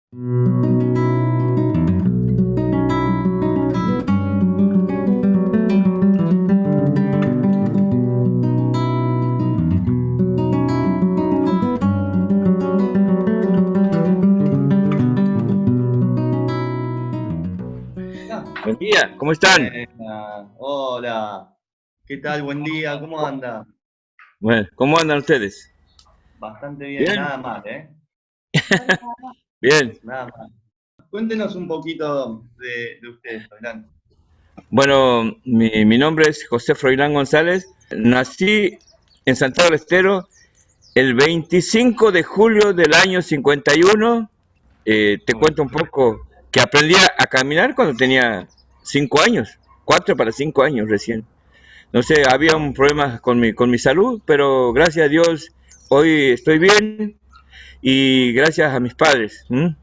Buen día, ¿cómo están? Hola, ¿qué tal? Buen día, ¿cómo anda? Bueno, ¿cómo andan ustedes? Bastante bien, Bien, nada mal, ¿eh? bien. Nada mal. Cuéntenos un poquito de ustedes, adelante. Bueno, mi nombre es José Froilán González. Nací en Santiago del Estero el 25 de julio del año 51. Te Muy cuento un poco que aprendí a caminar cuando tenía 5 años, 4 para 5 años recién. No sé, había un problema con mi salud, pero gracias a Dios hoy estoy bien y gracias a mis padres, ¿no?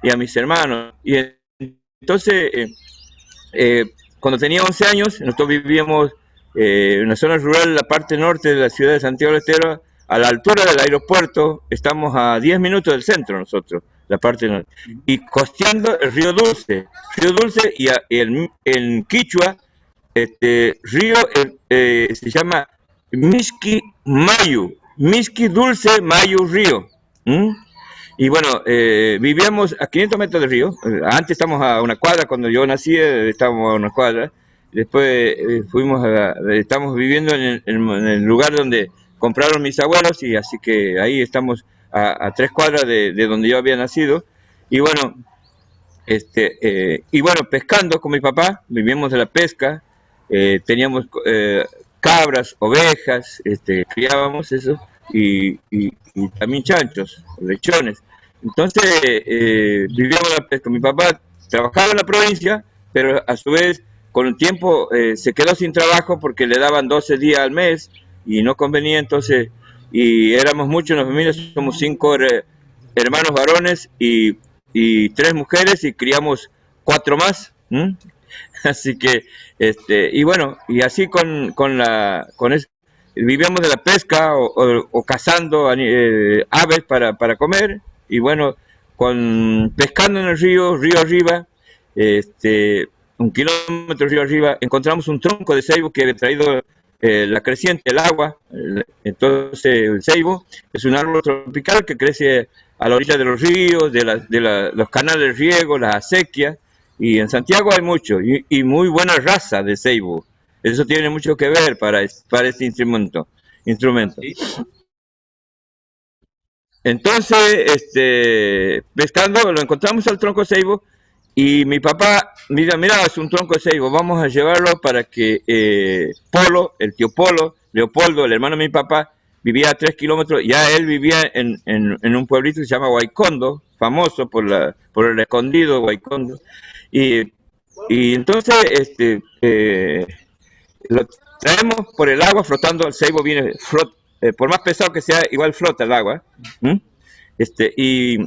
Y a mis hermanos. Y entonces, eh, cuando tenía 11 años, nosotros vivíamos en una zona rural, la parte norte de la ciudad de Santiago del Estero, a la altura del aeropuerto. Estamos a 10 minutos del centro nosotros, la parte norte, bien. y costeando el Río Dulce y en Quichua, río se llama Miski Mayu, Miski Dulce Mayu Río. ¿Mm? Y bueno, vivíamos a 500 metros del río. Antes estábamos a una cuadra, cuando yo nací estábamos a una cuadra. Después estamos viviendo en el lugar donde compraron mis abuelos, y así que ahí estamos a 3 cuadras de donde yo había nacido. Y bueno, pescando con mi papá, vivíamos de la pesca. Teníamos cabras, ovejas, criábamos eso, y también chanchos, lechones. Entonces, vivíamos la pesca. Mi papá trabajaba en la provincia, pero a su vez, con el tiempo, se quedó sin trabajo porque le daban 12 días al mes y no convenía. Entonces, y éramos muchos en la familia, somos 5 hermanos varones y 3 mujeres, y criamos 4 más. Así que, y bueno, y así vivíamos de la pesca o cazando aves para comer. Y bueno, pescando en el río arriba, este, 1 kilómetro río arriba, encontramos un tronco de ceibo que había traído la creciente, el agua. Entonces, el ceibo es un árbol tropical que crece a la orilla de los ríos, los canales de riego, las acequias. Y en Santiago hay mucho, y muy buena raza de ceibo. Eso tiene mucho que ver para este ¿Ah, instrumento. sí? Entonces, pescando, lo encontramos al tronco ceibo, y mi papá, mira, es un tronco de ceibo, vamos a llevarlo para que Polo, el tío Polo, Leopoldo, el hermano de mi papá, vivía a 3 kilómetros. Ya él vivía en un pueblito que se llama Guaycondo, famoso por el escondido Guaycondo. Y, y entonces, lo traemos por el agua flotando. El ceibo viene, por más pesado que sea, igual flota el agua. ¿Mm? Y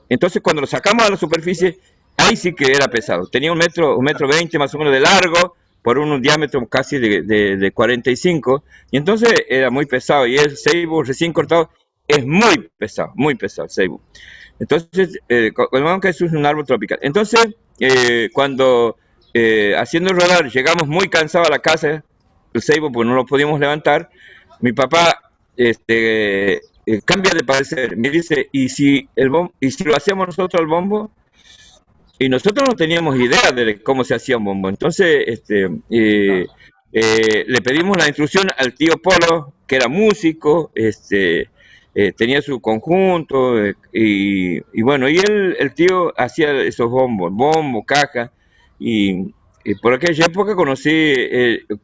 entonces, cuando lo sacamos a la superficie, ahí sí que era pesado. Tenía un metro 20 más o menos de largo, por un diámetro casi de 45, y entonces era muy pesado. Y el ceibo recién cortado es muy pesado el ceibo. Entonces, que es un árbol tropical. Entonces, cuando haciendo rodar llegamos muy cansados a la casa, el ceibo, pues no lo podíamos levantar. Mi papá cambia de parecer, me dice: ¿y si lo hacemos nosotros al bombo? Y nosotros no teníamos idea de cómo se hacía un bombo. Entonces, Ah, le pedimos la instrucción al tío Polo, que era músico. Tenía su conjunto, y bueno, y el tío hacía esos bombos, cajas. Y por aquella época conocí,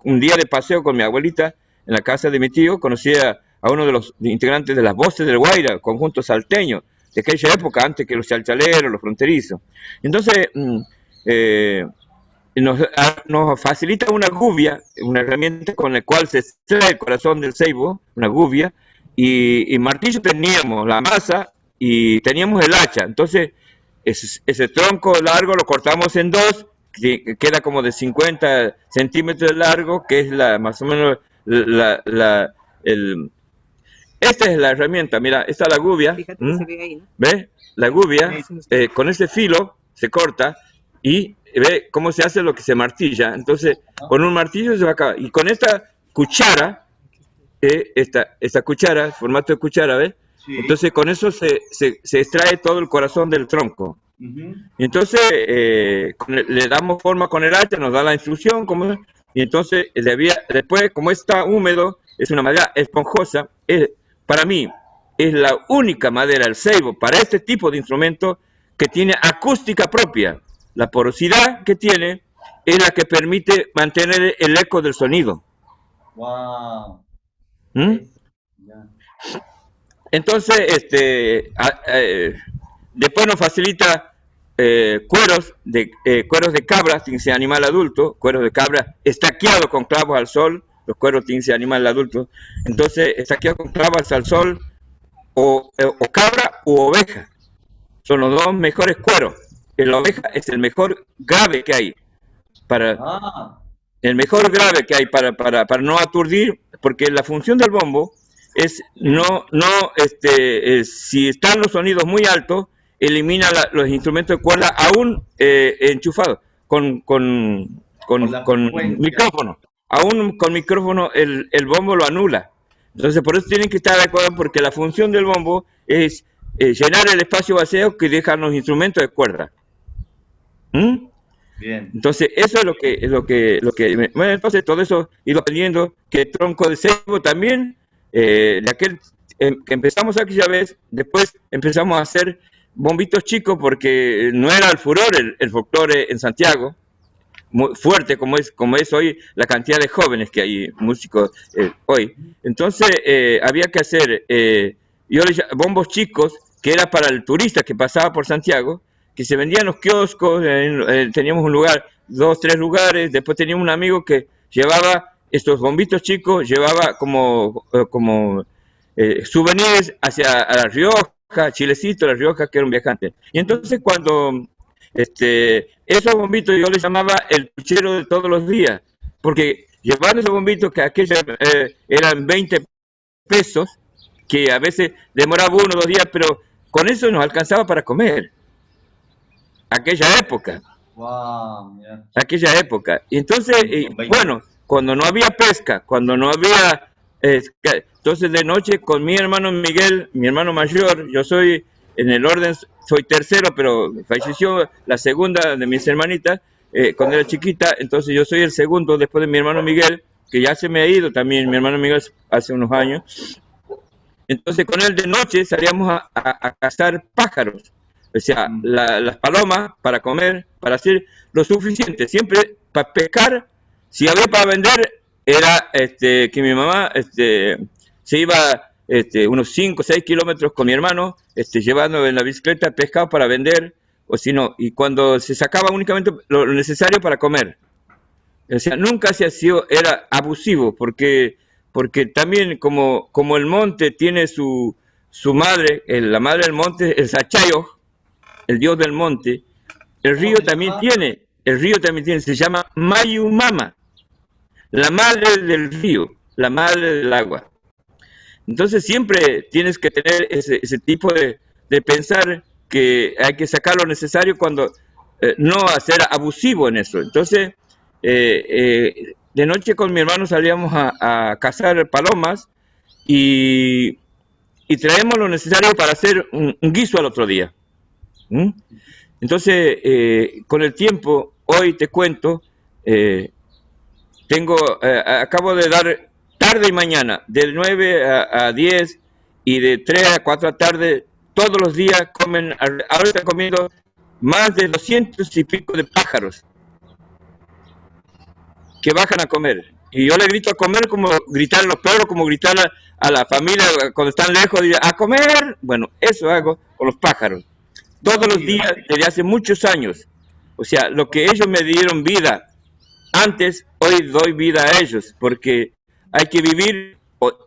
un día de paseo con mi abuelita en la casa de mi tío, conocí a uno de los integrantes de las Voces del Guaira, conjunto salteño, de aquella época, antes que los chalchaleros, los fronterizos. Entonces, nos facilita una gubia, una herramienta con la cual se extrae el corazón del ceibo, una gubia, y martillo teníamos, la masa, y teníamos el hacha. Entonces, ese tronco largo lo cortamos en dos, que queda como de 50 centímetros de largo, que es más o menos la, la, el, esta es la herramienta. Mira, esta es la gubia. Fíjate que se ve ahí, ¿no? ¿Ves? la gubia, con ese filo se corta y ve cómo se hace lo que se martilla. Entonces, con un martillo se va a acabar. Y con esta cuchara, esta cuchara, formato de cuchara, ¿ves? Sí. Entonces, con eso se extrae todo el corazón del tronco. Entonces, le damos forma con el hacha, nos da la instrucción, y entonces, después, como está húmedo, es una madera esponjosa, para mí, es la única madera, el ceibo, para este tipo de instrumento que tiene acústica propia. La porosidad que tiene es la que permite mantener el eco del sonido. Wow. Entonces, después nos facilita cueros de cabra, tiene que ser animal adulto, cueros de cabra estaqueado con clavos al sol, los cueros tienen que ser animal adulto. Entonces, estaqueado con clavos al sol, o cabra u oveja. Son los dos mejores cueros. La oveja es el mejor grave que hay. El mejor grave que hay para no aturdir, porque la función del bombo es si están los sonidos muy altos, elimina los instrumentos de cuerda aún enchufados con micrófono. Aún con micrófono el bombo lo anula. Entonces por eso tienen que estar adecuados, porque la función del bombo es llenar el espacio vacío que dejan los instrumentos de cuerda. Bien. Entonces eso es lo que bueno, entonces todo eso iba aprendiendo, que el tronco de ceibo también, de aquel que empezamos aquella vez, después empezamos a hacer bombitos chicos, porque no era el furor el folclore en Santiago, muy fuerte como es hoy la cantidad de jóvenes que hay músicos hoy. Entonces había que hacer bombos chicos, que era para el turista que pasaba por Santiago, que se vendían en los kioscos. Teníamos un lugar, 2, 3 lugares. Después teníamos un amigo que llevaba estos bombitos chicos, llevaba como souvenirs a La Rioja, Chilecito, La Rioja, que era un viajante. Y entonces cuando esos bombitos yo les llamaba el puchero de todos los días, porque llevar esos bombitos, que aquellos eran 20 pesos, que a veces demoraba 1 o 2 días, pero con eso nos alcanzaba para comer. Aquella época. Wow, yeah. Aquella época. Y entonces, bueno, cuando no había pesca, cuando no había... entonces de noche con mi hermano Miguel, mi hermano mayor, yo soy en el orden, soy tercero, pero falleció la segunda de mis hermanitas cuando era chiquita, entonces yo soy el segundo después de mi hermano Miguel, que ya se me ha ido también, mi hermano Miguel hace unos años. Entonces con él de noche salíamos a cazar pájaros, o sea, las palomas para comer, para hacer lo suficiente, siempre para pescar. Si había para vender, era que mi mamá se iba unos 5 o 6 kilómetros con mi hermano, llevando en la bicicleta pescado para vender, o si no, y cuando se sacaba únicamente lo necesario para comer. O sea, nunca era abusivo, porque también como el monte tiene su madre, la madre del monte, el Sachayo, el dios del monte, el río también tiene, se llama Mayumama, la madre del río, la madre del agua. Entonces siempre tienes que tener ese tipo de pensar que hay que sacar lo necesario, cuando no hacer abusivo en eso. Entonces, de noche con mi hermano salíamos a cazar palomas y traemos lo necesario para hacer un guiso al otro día. Entonces, con el tiempo, hoy te cuento, acabo de dar tarde y mañana, de 9 a 10 y de 3 a 4 de la tarde, todos los días comen, ahora están comiendo más de 200 y pico de pájaros que bajan a comer. Y yo le grito a comer como gritar a los perros, como gritar a la familia cuando están lejos, a comer. Bueno, eso hago con los pájaros. Todos los días, desde hace muchos años. O sea, lo que ellos me dieron vida antes, hoy doy vida a ellos, porque hay que vivir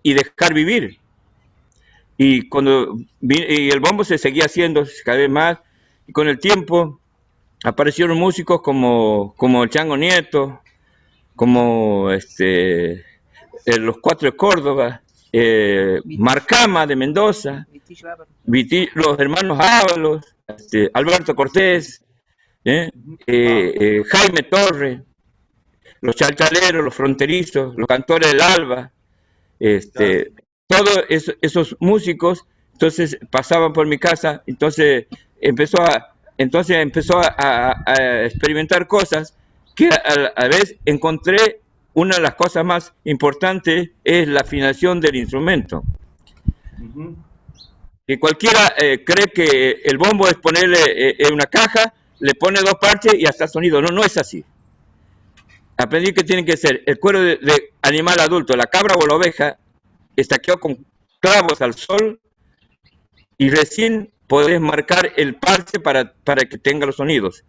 y dejar vivir. Y el bombo se seguía haciendo cada vez más, y con el tiempo aparecieron músicos como el Chango Nieto, como los Cuatro de Córdoba, Marcama de Mendoza, los hermanos Ábalos, Alberto Cortés, Jaime Torres, los chalchaleros, los fronterizos, los cantores del Alba, todos esos músicos, entonces pasaban por mi casa, entonces empezó a experimentar cosas que a la vez encontré. Una de las cosas más importantes es la afinación del instrumento. Que cualquiera cree que el bombo es ponerle en una caja, le pone 2 parches y hasta sonido. No es así. Aprendí que tiene que ser el cuero de animal adulto, la cabra o la oveja, estaqueado con clavos al sol, y recién podés marcar el parche para que tenga los sonidos.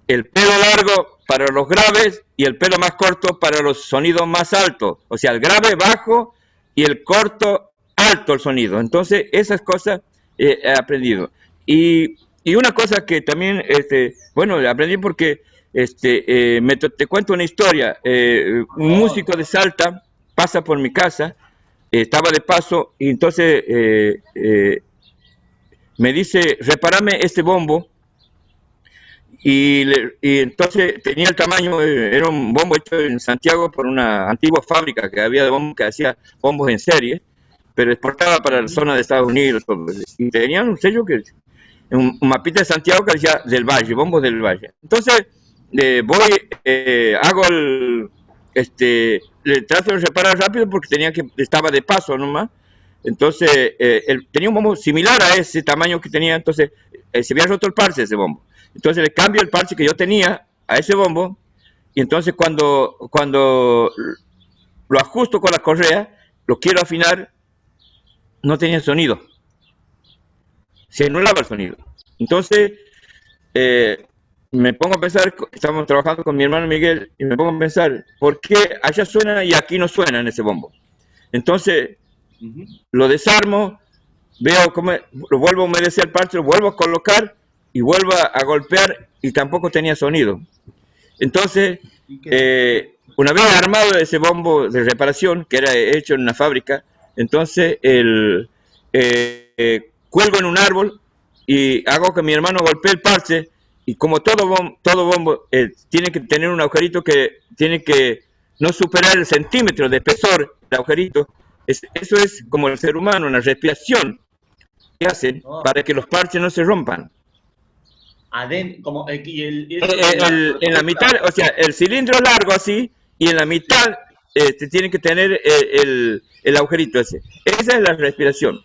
El pelo largo para los graves y el pelo más corto para los sonidos más altos. O sea, el grave bajo y el corto alto el sonido. Entonces, esas cosas he aprendido. Y una cosa que también, aprendí porque, te cuento una historia. Un músico de Salta pasa por mi casa, estaba de paso, y entonces me dice, repárame este bombo. Y entonces tenía el tamaño, era un bombo hecho en Santiago por una antigua fábrica que había de bombos que hacía bombos en serie, pero exportaba para la zona de Estados Unidos. Y tenían un sello un mapita de Santiago que decía del Valle, bombos del Valle. Entonces le trato de reparar rápido porque estaba de paso nomás. Entonces tenía un bombo similar a ese tamaño que tenía, entonces se había roto el parche de ese bombo. Entonces le cambio el parche que yo tenía a ese bombo, y entonces cuando lo ajusto con la correa, lo quiero afinar, no tenía sonido. Se anulaba el sonido. Entonces me pongo a pensar, estamos trabajando con mi hermano Miguel, y me pongo a pensar, ¿por qué allá suena y aquí no suena en ese bombo? Entonces lo desarmo, veo cómo lo vuelvo a humedecer el parche, lo vuelvo a colocar, y vuelvo a golpear y tampoco tenía sonido. Entonces, una vez armado ese bombo de reparación, que era hecho en una fábrica, entonces cuelgo en un árbol y hago que mi hermano golpee el parche, y como todo bombo tiene que tener un agujerito que tiene que no superar el centímetro de espesor, el agujerito. Eso es como el ser humano, una respiración que hacen para que los parches no se rompan. En la mitad, o sea, el cilindro largo así, y en la mitad tiene que tener el agujerito ese. Esa es la respiración,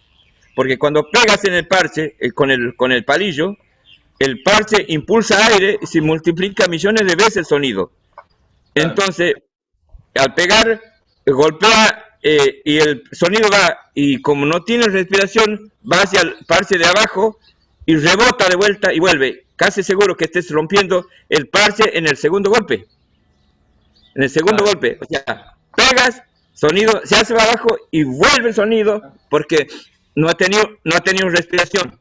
porque cuando pegas en el parche con el palillo, el parche impulsa aire y se multiplica millones de veces el sonido. Entonces, al pegar, golpea y el sonido va, y como no tiene respiración, va hacia el parche de abajo y rebota de vuelta y vuelve. Casi seguro que estés rompiendo el parche en el segundo golpe. En el segundo golpe. O sea, pegas, sonido, se hace para abajo y vuelve el sonido porque no ha tenido respiración.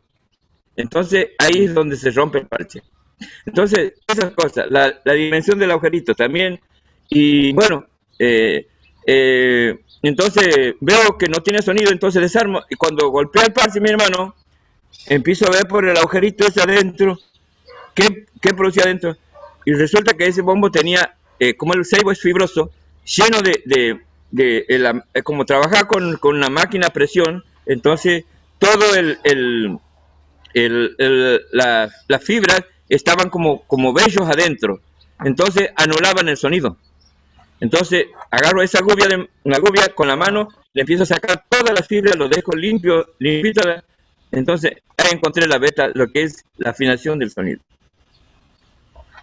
Entonces, ahí es donde se rompe el parche. Entonces, esas cosas, la dimensión del agujerito también. Y bueno, entonces veo que no tiene sonido, entonces desarmo. Y cuando golpea el parche, mi hermano, empiezo a ver por el agujerito ese adentro. ¿Qué producía adentro? Y resulta que ese bombo tenía, como el ceibo es fibroso, lleno como trabajaba con una máquina a presión, entonces todo las fibras estaban como vellos adentro, entonces anulaban el sonido. Entonces agarro esa una gubia con la mano, le empiezo a sacar todas las fibras, lo dejo limpito, entonces ahí encontré la beta, lo que es la afinación del sonido.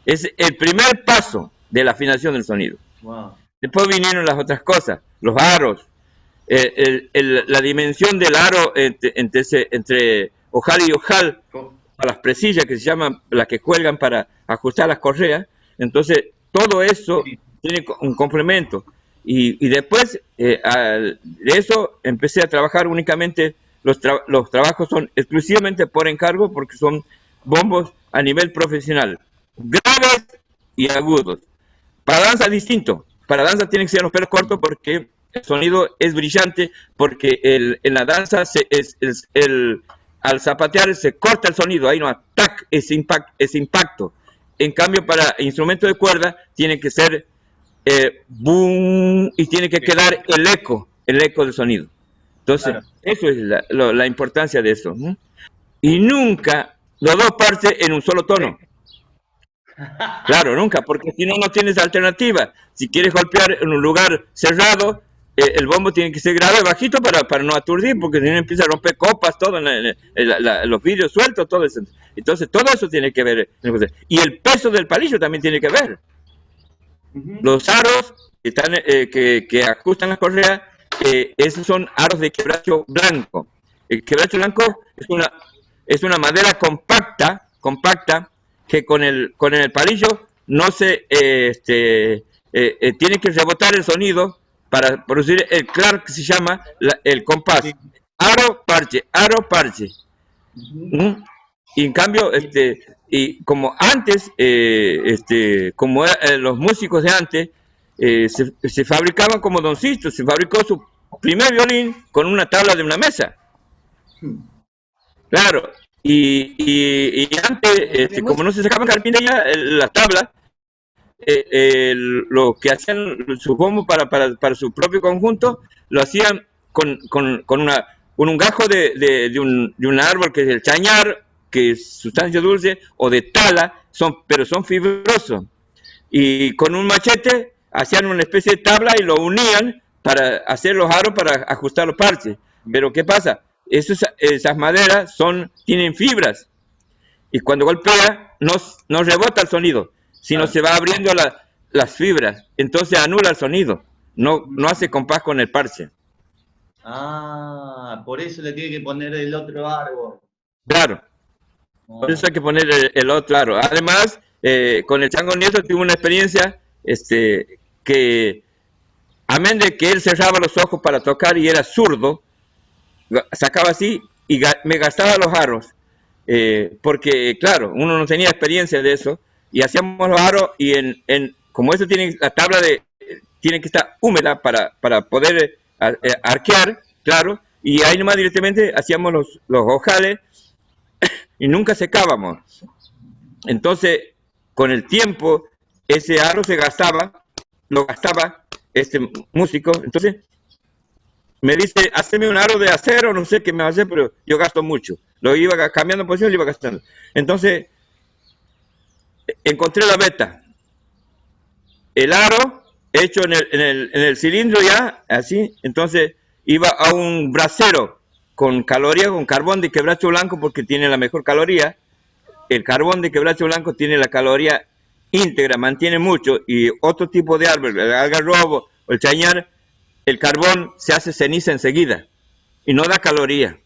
Es el primer paso de la afinación del sonido. Wow. Después vinieron las otras cosas, los aros, la dimensión del aro entre ojal y ojal, a las presillas que se llaman, las que cuelgan para ajustar las correas. Entonces, todo eso tiene un complemento. Y después de eso empecé a trabajar únicamente, los trabajos son exclusivamente por encargo porque son bombos a nivel profesional. Graves y agudos. Para danza distinto. Para danza tienen que ser los pelos cortos porque el sonido es brillante porque en la danza al zapatear se corta el sonido, ahí no ataca ese impacto. En cambio, para instrumento de cuerda tiene que ser boom, y tiene que quedar el eco del sonido. Entonces, claro, eso es la importancia de eso, ¿no? Y nunca los dos partes en un solo tono. Claro, nunca, porque si no, no tienes alternativa. Si quieres golpear en un lugar cerrado, el bombo tiene que ser grave, bajito, para no aturdir, porque si no empieza a romper copas, todo, los vidrios sueltos, todo eso. Entonces, todo eso tiene que ver. Y el peso del palillo también tiene que ver. Los aros que ajustan las correas, esos son aros de quebracho blanco. El quebracho blanco es una madera compacta, que con el palillo no se tiene que rebotar el sonido para producir el claro que se llama el compás. Sí. Aro, parche. Y en cambio, y como antes, como los músicos de antes, se fabricaban como Doncito, se fabricó su primer violín con una tabla de una mesa. Claro, y antes, como no se sacaban carpintería, las tablas, lo que hacían sus bombos para su propio conjunto, lo hacían con un gajo de un árbol que es el chañar, que es sustancia dulce, o de tala, pero son fibrosos. Y con un machete hacían una especie de tabla y lo unían para hacer los aros, para ajustar los parches. Pero ¿qué pasa? Esas maderas tienen fibras, y cuando golpea no rebota el sonido, sino se va abriendo las fibras, entonces anula el sonido, no hace compás con el parche. Ah, por eso le tiene que poner el otro árbol. Claro, por eso hay que poner el otro árbol. Además, con el Chango Nieto tuve una experiencia que, amén de que él cerraba los ojos para tocar y era zurdo, sacaba así y me gastaba los aros, porque claro, uno no tenía experiencia de eso, y hacíamos los aros, y como eso la tabla tiene que estar húmeda para poder arquear, claro, y ahí nomás directamente hacíamos los ojales y nunca secábamos. Entonces, con el tiempo, ese aro lo gastaba este músico. Entonces me dice, haceme un aro de acero, no sé qué me va a hacer, pero yo gasto mucho. Lo iba cambiando de posición, lo iba gastando. Entonces, encontré la beta. El aro hecho en el cilindro ya, así. Entonces, iba a un brasero con calorías, con carbón de quebracho blanco, porque tiene la mejor caloría. El carbón de quebracho blanco tiene la caloría íntegra, mantiene mucho, y otro tipo de árbol, el algarrobo o el chañar, el carbón se hace ceniza enseguida y no da caloría,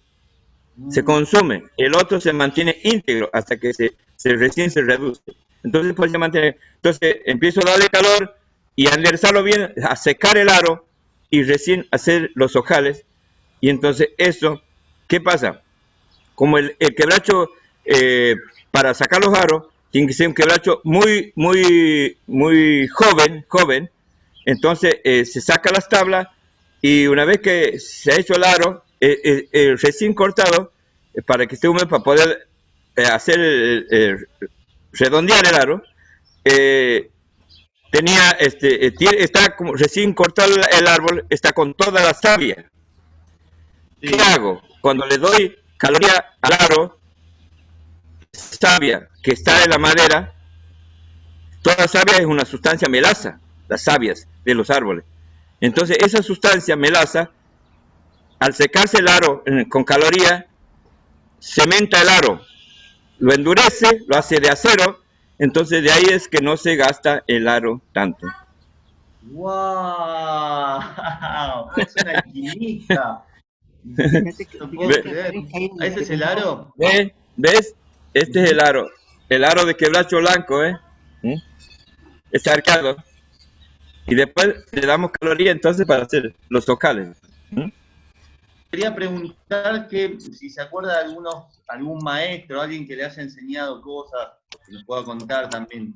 se consume. El otro se mantiene íntegro hasta que recién se reduce. Entonces, pues, entonces empiezo a darle calor y a enderezarlo bien, a secar el aro y recién hacer los ojales. Y entonces eso, ¿qué pasa? Como el quebracho, para sacar los aros, tiene que ser un quebracho muy joven. Entonces se saca las tablas, y una vez que se ha hecho el aro, recién cortado, para que esté húmedo, para poder hacer redondear el aro, está como recién cortado el árbol, está con toda la savia. ¿Qué hago? Cuando le doy caloría al aro, savia que está en la madera, toda savia es una sustancia melaza, las savias de los árboles. Entonces esa sustancia melaza, al secarse el aro con caloría, cementa el aro, lo endurece, lo hace de acero. Entonces de ahí es que no se gasta el aro tanto. ¡Wow! Es una alquimista. ¿Ese es el aro? ¿Ves? Este es el aro de quebracho blanco, está arcado. Y después le damos caloría entonces para hacer los ojales. Quería preguntar que si se acuerda de algún maestro, alguien que le haya enseñado cosas, que nos pueda contar también.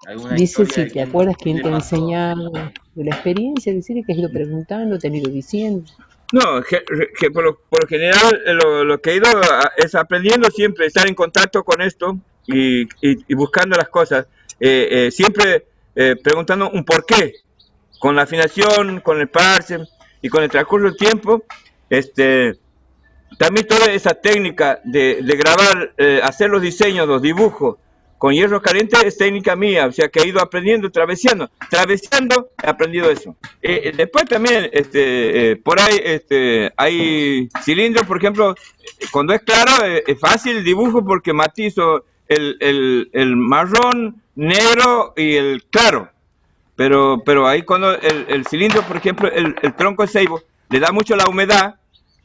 ¿Alguna Dice historia si de te acuerdas quién quién le te ha pasó? enseñado de la experiencia, decir que has ido preguntando, te han ido diciendo. No, que por lo general lo que he ido es aprendiendo siempre, estar en contacto con esto y buscando las cosas. Siempre preguntando un por qué, con la afinación, con el parche y con el transcurso del tiempo. También toda esa técnica de grabar, hacer los diseños, los dibujos con hierro caliente es técnica mía, o sea que he ido aprendiendo, traveseando, he aprendido eso. Después también, por ahí, hay cilindros, por ejemplo, cuando es claro, es fácil el dibujo porque matizo el marrón, negro y el claro. Pero ahí cuando el cilindro, por ejemplo, el tronco de ceibo, le da mucho la humedad,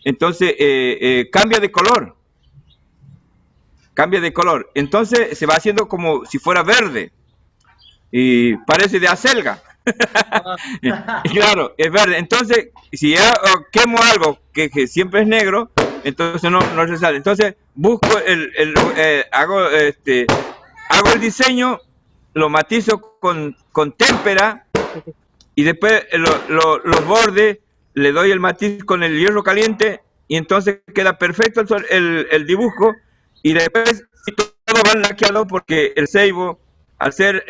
entonces cambia de color. Entonces se va haciendo como si fuera verde y parece de acelga. Claro, es verde. Entonces, si yo quemo algo que siempre es negro, entonces no resale. Entonces busco hago el diseño, lo matizo con témpera y después los bordes le doy el matiz con el hierro caliente y entonces queda perfecto el dibujo. Y después todo va laqueado porque el ceibo, al ser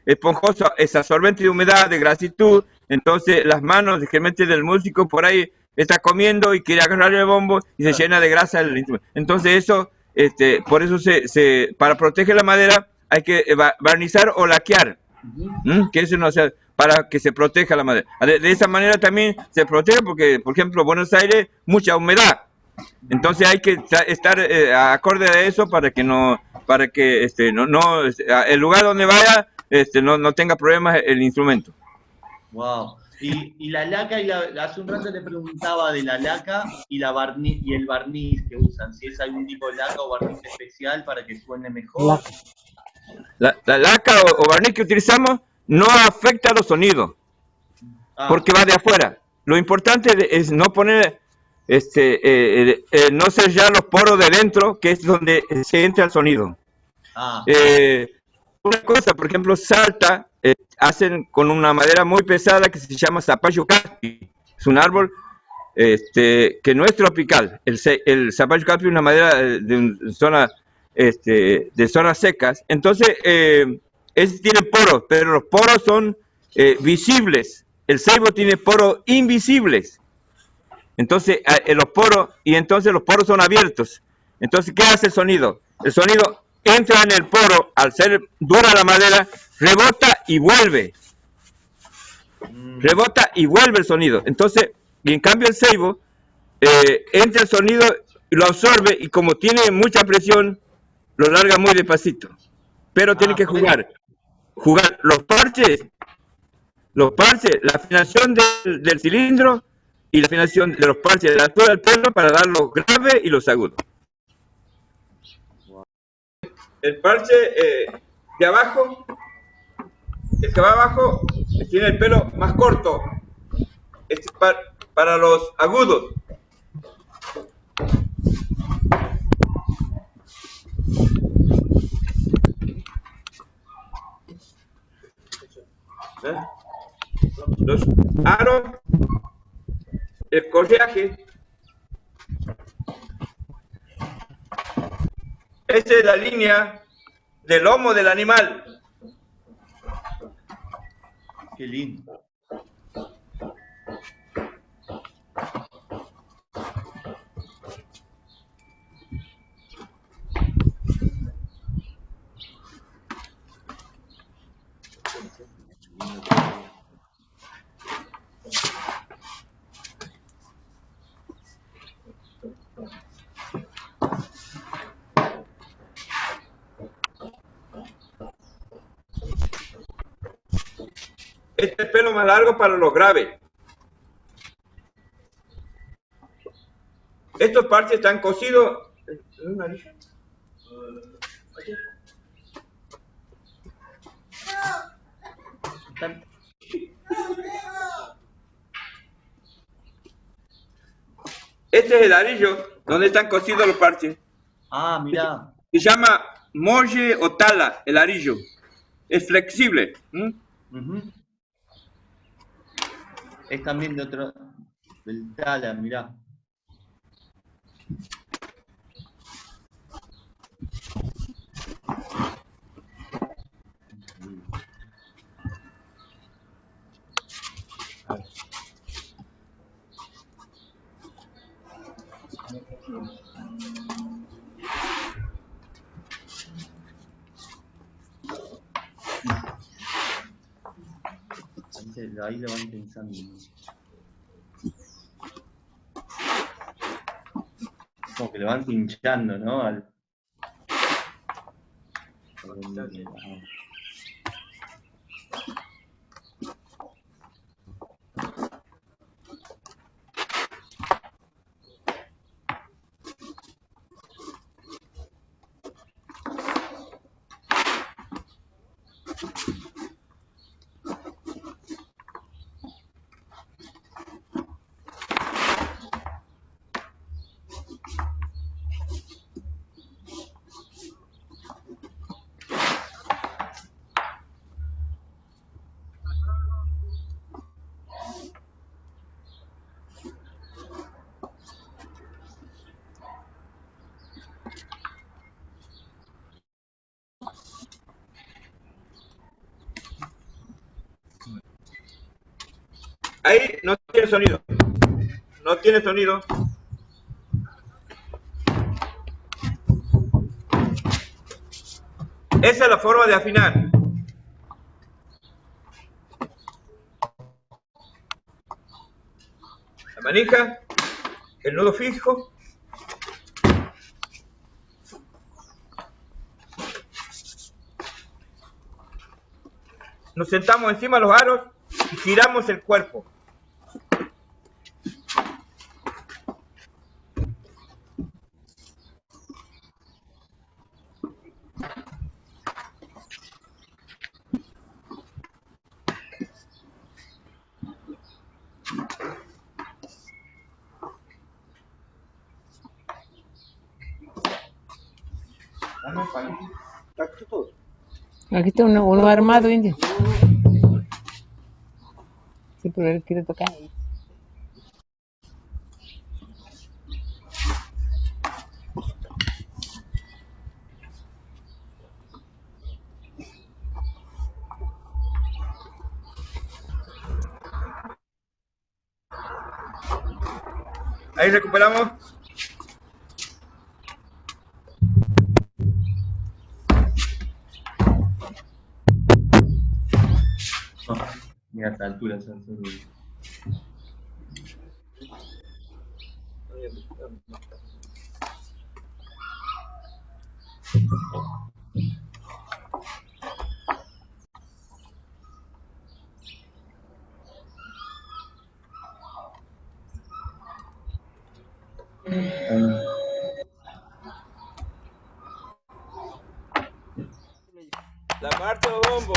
esponjoso, es absorbente de humedad, de grasitud. Entonces las manos, generalmente del músico, por ahí está comiendo y quiere agarrar el bombo y se llena de grasa el instrumento. Entonces eso, por eso para proteger la madera hay que barnizar o laquear. Que eso no sea, para que se proteja la madera. De esa manera también se protege porque, por ejemplo, Buenos Aires, mucha humedad. Entonces hay que estar acorde a eso para que el lugar donde vaya no tenga problemas el instrumento. Wow. Y la laca, hace un rato te preguntaba de la laca y el barniz que usan, si es algún tipo de laca o barniz especial para que suene mejor. La laca o barniz que utilizamos no afecta a los sonidos, porque va de afuera. Lo importante es no poner, no sellar los poros de dentro, que es donde se entra el sonido. Una cosa, por ejemplo, Salta, hacen con una madera muy pesada que se llama zapallo caspi. Es un árbol que no es tropical. El zapallo caspi es una madera de zonas secas. Entonces, tiene poros, pero los poros son visibles. El ceibo tiene poros invisibles. Entonces, los poros son abiertos. Entonces, ¿qué hace el sonido? El sonido entra en el poro, al ser dura la madera, rebota y vuelve. Rebota y vuelve el sonido. Entonces, y en cambio el ceibo, entra el sonido y lo absorbe, y como tiene mucha presión, lo larga muy despacito. Pero tiene que jugar los parches, la afinación del cilindro y la afinación de los parches de la altura del pelo para dar los graves y los agudos. El parche de abajo, el que va abajo, tiene el pelo más corto. Este es para los agudos. Los aros, el correaje. Esta es la línea del lomo del animal. Qué lindo. Este es el pelo más largo para los graves. Estos parches están cosidos. Este es el arillo donde están cosidos los parches. Ah, mirá. Se llama molle o tala, el arillo. es flexible. Ujú. Es también de otro, del Tala, mirá. Ahí lo van pensando. Como que lo van pinchando, ¿no? Ahí no tiene sonido. No tiene sonido. Esa es la forma de afinar. La manija, el nudo fijo. Nos sentamos encima de los aros y giramos el cuerpo. Aquí está uno armado, indio. Sí, pero él quiere tocar ahí. Ahí recuperamos. Mira, a esta altura se hace La marcha bombo.